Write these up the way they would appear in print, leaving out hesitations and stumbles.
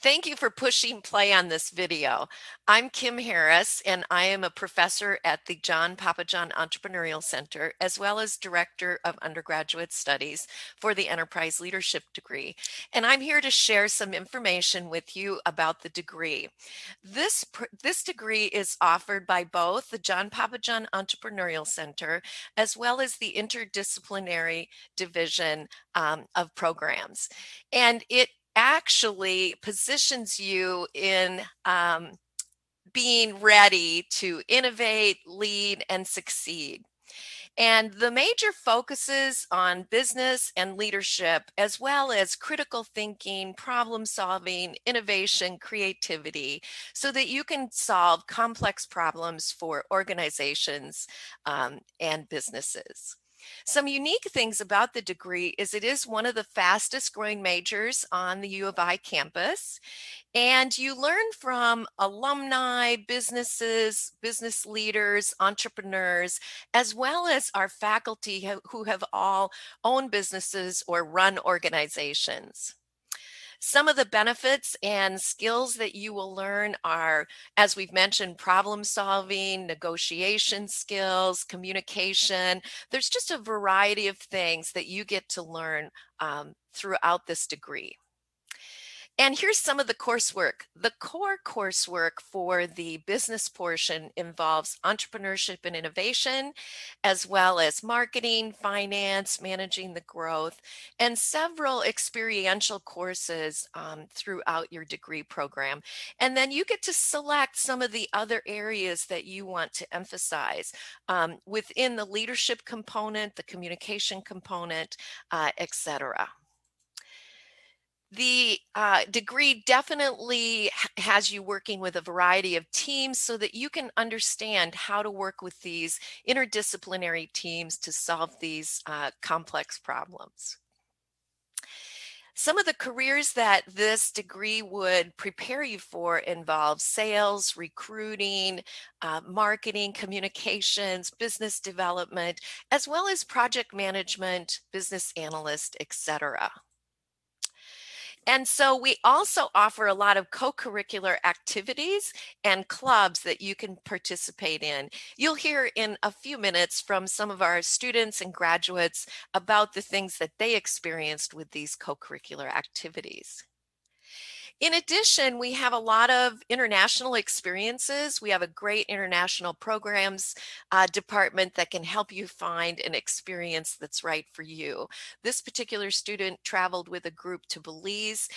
Thank you for pushing play on this video. I'm Kim Harris, and I am a professor at the John Papajohn Entrepreneurial Center, as well as Director of Undergraduate Studies for the Enterprise Leadership degree. And I'm here to share some information with you about the degree. This degree is offered by both the John Papajohn Entrepreneurial Center, as well as the Interdisciplinary Division of Programs. And it actually positions you in being ready to innovate, lead, and succeed. And the major focuses on business and leadership, as well as critical thinking, problem solving, innovation, creativity, so that you can solve complex problems for organizations and businesses. Some unique things about the degree is it is one of the fastest growing majors on the U of I campus. And you learn from alumni, businesses, business leaders, entrepreneurs, as well as our faculty who have all owned businesses or run organizations. Some of the benefits and skills that you will learn are, as we've mentioned, problem solving, negotiation skills, communication. There's just a variety of things that you get to learn throughout this degree. And here's some of the coursework. The core coursework for the business portion involves entrepreneurship and innovation, as well as marketing, finance, managing the growth, and several experiential courses throughout your degree program. And then you get to select some of the other areas that you want to emphasize within the leadership component, the communication component, etc. The degree definitely has you working with a variety of teams so that you can understand how to work with these interdisciplinary teams to solve these complex problems. Some of the careers that this degree would prepare you for involve sales, recruiting, marketing, communications, business development, as well as project management, business analyst, etc. And so we also offer a lot of co-curricular activities and clubs that you can participate in. You'll hear in a few minutes from some of our students and graduates about the things that they experienced with these co-curricular activities. In addition, we have a lot of international experiences. We have a great international programs department that can help you find an experience that's right for you. This particular student traveled with a group to Belize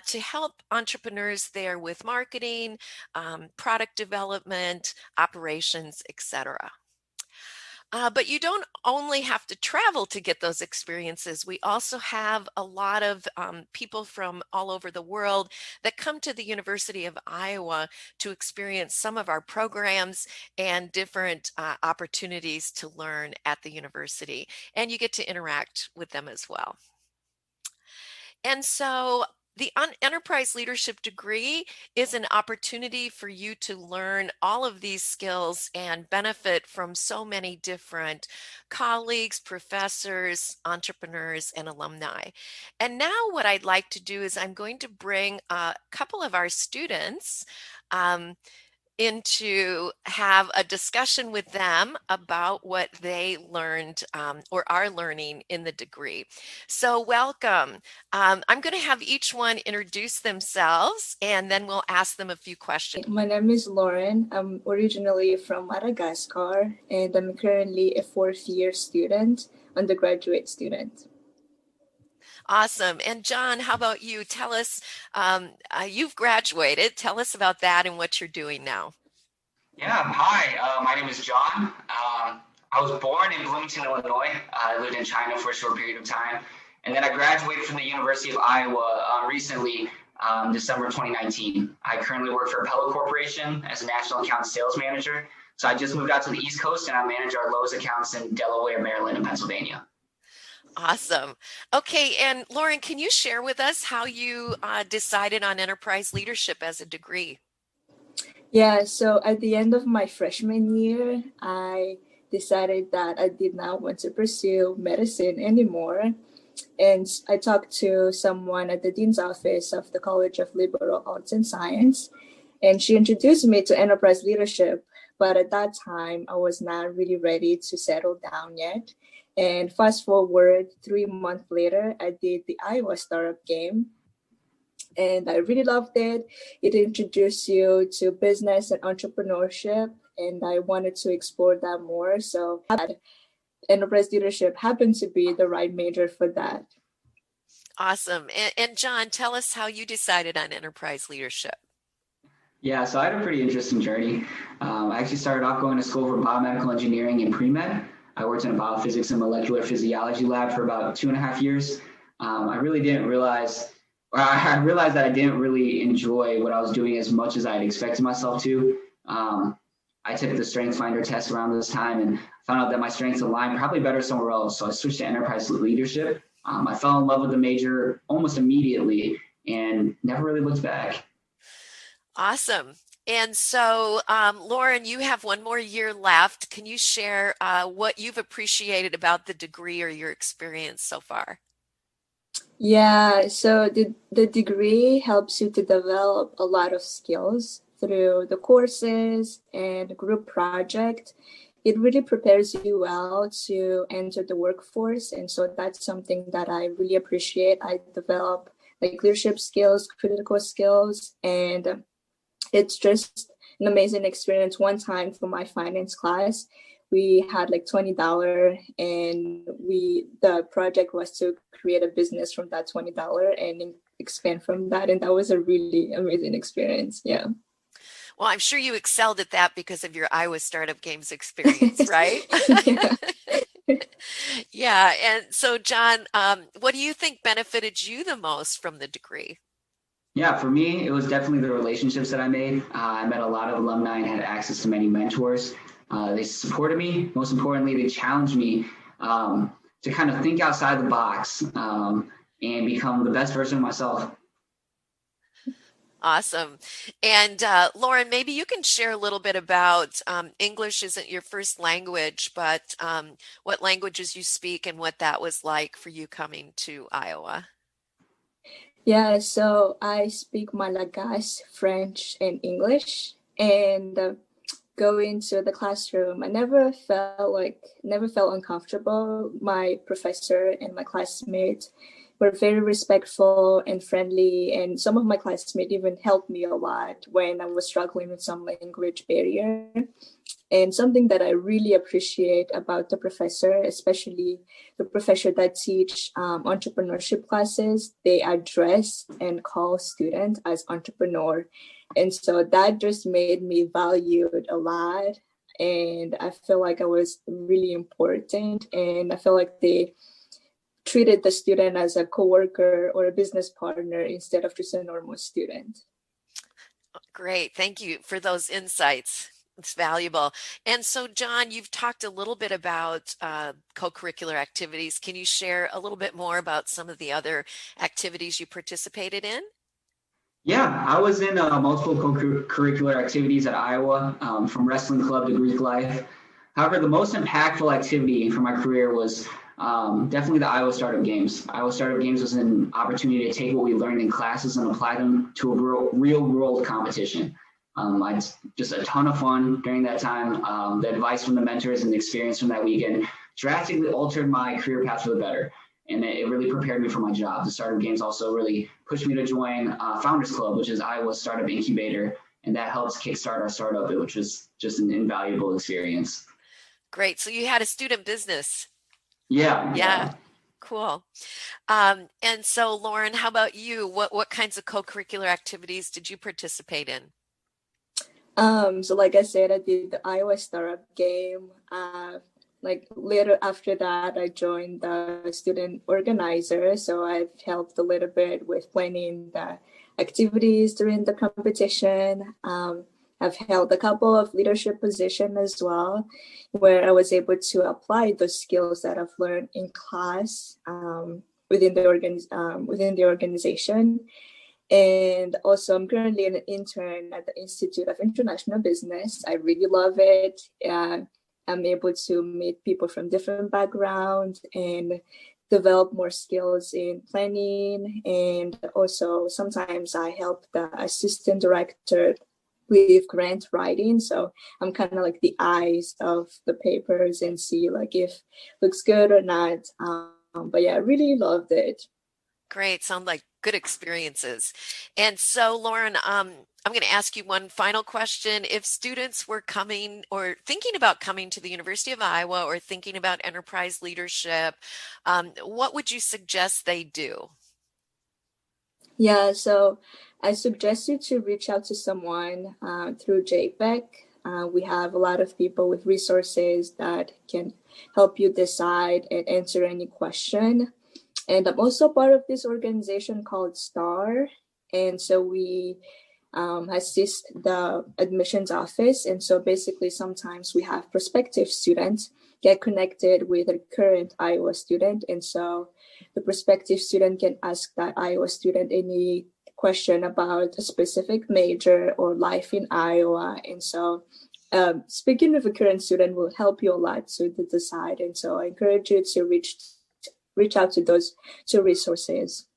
to help entrepreneurs there with marketing, product development, operations, etc. But you don't only have to travel to get those experiences. We also have a lot of people from all over the world that come to the University of Iowa to experience some of our programs and different opportunities to learn at the university. And you get to interact with them as well. And so the enterprise leadership degree is an opportunity for you to learn all of these skills and benefit from so many different colleagues, professors, entrepreneurs, and alumni. And now what I'd like to do is I'm going to bring a couple of our students in to have a discussion with them about what they learned or are learning in the degree. So welcome. I'm going to have each one introduce themselves and then we'll ask them a few questions. My name is Lauren. I'm originally from Madagascar and I'm currently a fourth-year student, undergraduate student. Awesome. And John, how about you? Tell us, you've graduated. Tell us about that and what you're doing now. Yeah, hi, my name is John. I was born in Bloomington, Illinois. I lived in China for a short period of time. And then I graduated from the University of Iowa recently, December 2019. I currently work for Appellate Corporation as a national account sales manager. So I just moved out to the East Coast and I manage our Lowe's accounts in Delaware, Maryland, and Pennsylvania. Awesome. Okay, and Lauren, can you share with us how you decided on enterprise leadership as a degree? Yeah, so at the end of my freshman year, I decided that I did not want to pursue medicine anymore. And I talked to someone at the dean's office of the College of Liberal Arts and Science, and she introduced me to enterprise leadership. But at that time, I was not really ready to settle down yet. And fast forward 3 months later, I did the Iowa Startup Game, and I really loved it. It introduced you to business and entrepreneurship, and I wanted to explore that more. So enterprise leadership happened to be the right major for that. Awesome. And John, tell us how you decided on enterprise leadership. Yeah, so I had a pretty interesting journey. I actually started off going to school for biomedical engineering and pre-med. I worked in a biophysics and molecular physiology lab for about 2.5 years. I really didn't realize, or I realized that I didn't really enjoy what I was doing as much as I had expected myself to. I took the strengths finder test around this time and found out that my strengths aligned probably better somewhere else. So I switched to enterprise leadership. I fell in love with the major almost immediately and never really looked back. Awesome. And so, Lauren, you have one more year left. Can you share what you've appreciated about the degree or your experience so far? Yeah, so the degree helps you to develop a lot of skills through the courses and group project. It really prepares you well to enter the workforce. And so that's something that I really appreciate. I develop like leadership skills, critical skills, and it's just an amazing experience. One time for my finance class, we had like $20 and the project was to create a business from that $20 and expand from that. And that was a really amazing experience. Yeah. Well, I'm sure you excelled at that because of your Iowa Startup Games experience, right? Yeah. Yeah. And so, John, what do you think benefited you the most from the degree? Yeah, for me, it was definitely the relationships that I made. I met a lot of alumni and had access to many mentors. They supported me. Most importantly, they challenged me to kind of think outside the box and become the best version of myself. Awesome. And Lauren, maybe you can share a little bit about English isn't your first language, but what languages you speak and what that was like for you coming to Iowa. Yeah, so I speak Malagasy, French, and English. And going to the classroom, I never felt uncomfortable. My professor and my classmates were very respectful and friendly, and some of my classmates even helped me a lot when I was struggling with some language barrier. And something that I really appreciate about the professor, especially the professor that teach entrepreneurship classes, they address and call students as entrepreneur. And so that just made me valued a lot. And I feel like I was really important. And I feel like they treated the student as a coworker or a business partner instead of just a normal student. Great. Thank you for those insights. It's valuable. And so, John, you've talked a little bit about co-curricular activities. Can you share a little bit more about some of the other activities you participated in? Yeah, I was in multiple co-curricular activities at Iowa, from wrestling club to Greek life. However, the most impactful activity for my career was definitely the Iowa Startup Games. Iowa Startup Games was an opportunity to take what we learned in classes and apply them to a real world competition. I just a ton of fun during that time. The advice from the mentors and the experience from that weekend drastically altered my career path for the better. And it really prepared me for my job. The Startup Games also really pushed me to join Founders Club, which is Iowa's startup incubator. And that helps kickstart our startup, which was just an invaluable experience. Great. So you had a student business. Yeah. Cool. And so, Lauren, how about you? What kinds of co-curricular activities did you participate in? So like I said, I did the Iowa Startup Game. Like later after that, I joined the student organizer. So I've helped a little bit with planning the activities during the competition. I've held a couple of leadership positions as well, where I was able to apply those skills that I've learned in class within the organization. And also, I'm currently an intern at the Institute of International Business. I really love it. I'm able to meet people from different backgrounds and develop more skills in planning. And also sometimes I help the assistant director with grant writing. So I'm kind of like the eyes of the papers and see like if looks good or not. But yeah, I really loved it. Great. Sound like good experiences. And so, Lauren, I'm going to ask you one final question. If students were coming or thinking about coming to the University of Iowa or thinking about enterprise leadership, what would you suggest they do? Yeah, so I suggest you to reach out to someone through JPEG. We have a lot of people with resources that can help you decide and answer any question. And I'm also part of this organization called STAR. And so we assist the admissions office. And so basically, sometimes we have prospective students get connected with a current Iowa student. And so the prospective student can ask that Iowa student any question about a specific major or life in Iowa. And so speaking with a current student will help you a lot to decide. And so I encourage you to reach out to those two resources.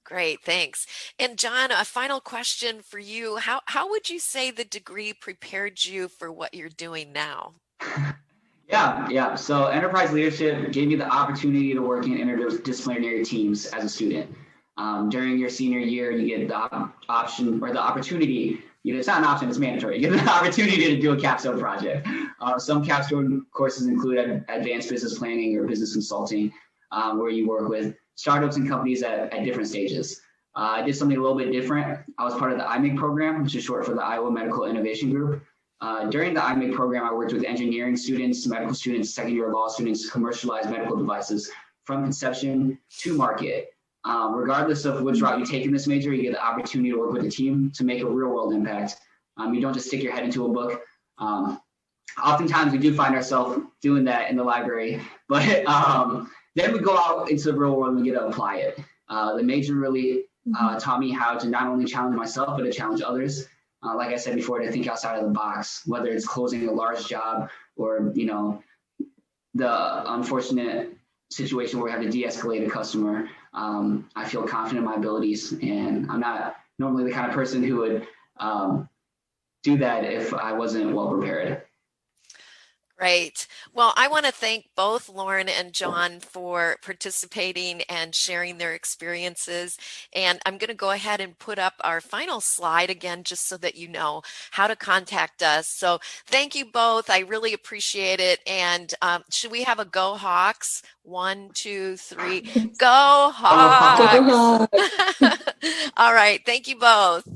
Great, thanks. And John, a final question for you. How would you say the degree prepared you for what you're doing now? Yeah. So enterprise leadership gave me the opportunity to work in interdisciplinary teams as a student. During your senior year, you get the option or the opportunity. It's not an option; it's mandatory. You get the opportunity to do a capstone project. Some capstone courses include advanced business planning or business consulting, where you work with startups and companies at different stages. I did something a little bit different. I was part of the IMIG program, which is short for the Iowa Medical Innovation Group. During the IMIG program, I worked with engineering students, medical students, second-year law students to commercialize medical devices from conception to market. Regardless of which route you take in this major, you get the opportunity to work with a team to make a real-world impact. You don't just stick your head into a book. Oftentimes, we do find ourselves doing that in the library, but then we go out into the real world and we get to apply it. The major really taught me how to not only challenge myself, but to challenge others. Like I said before, to think outside of the box, whether it's closing a large job or, the unfortunate situation where we have to de-escalate a customer. I feel confident in my abilities, and I'm not normally the kind of person who would do that if I wasn't well prepared. Great. Well, I want to thank both Lauren and John for participating and sharing their experiences. And I'm going to go ahead and put up our final slide again, just so that you know how to contact us. So thank you both. I really appreciate it. And should we have a Go Hawks? 1, 2, 3. Go Hawks! Go Hawks! All right. Thank you both.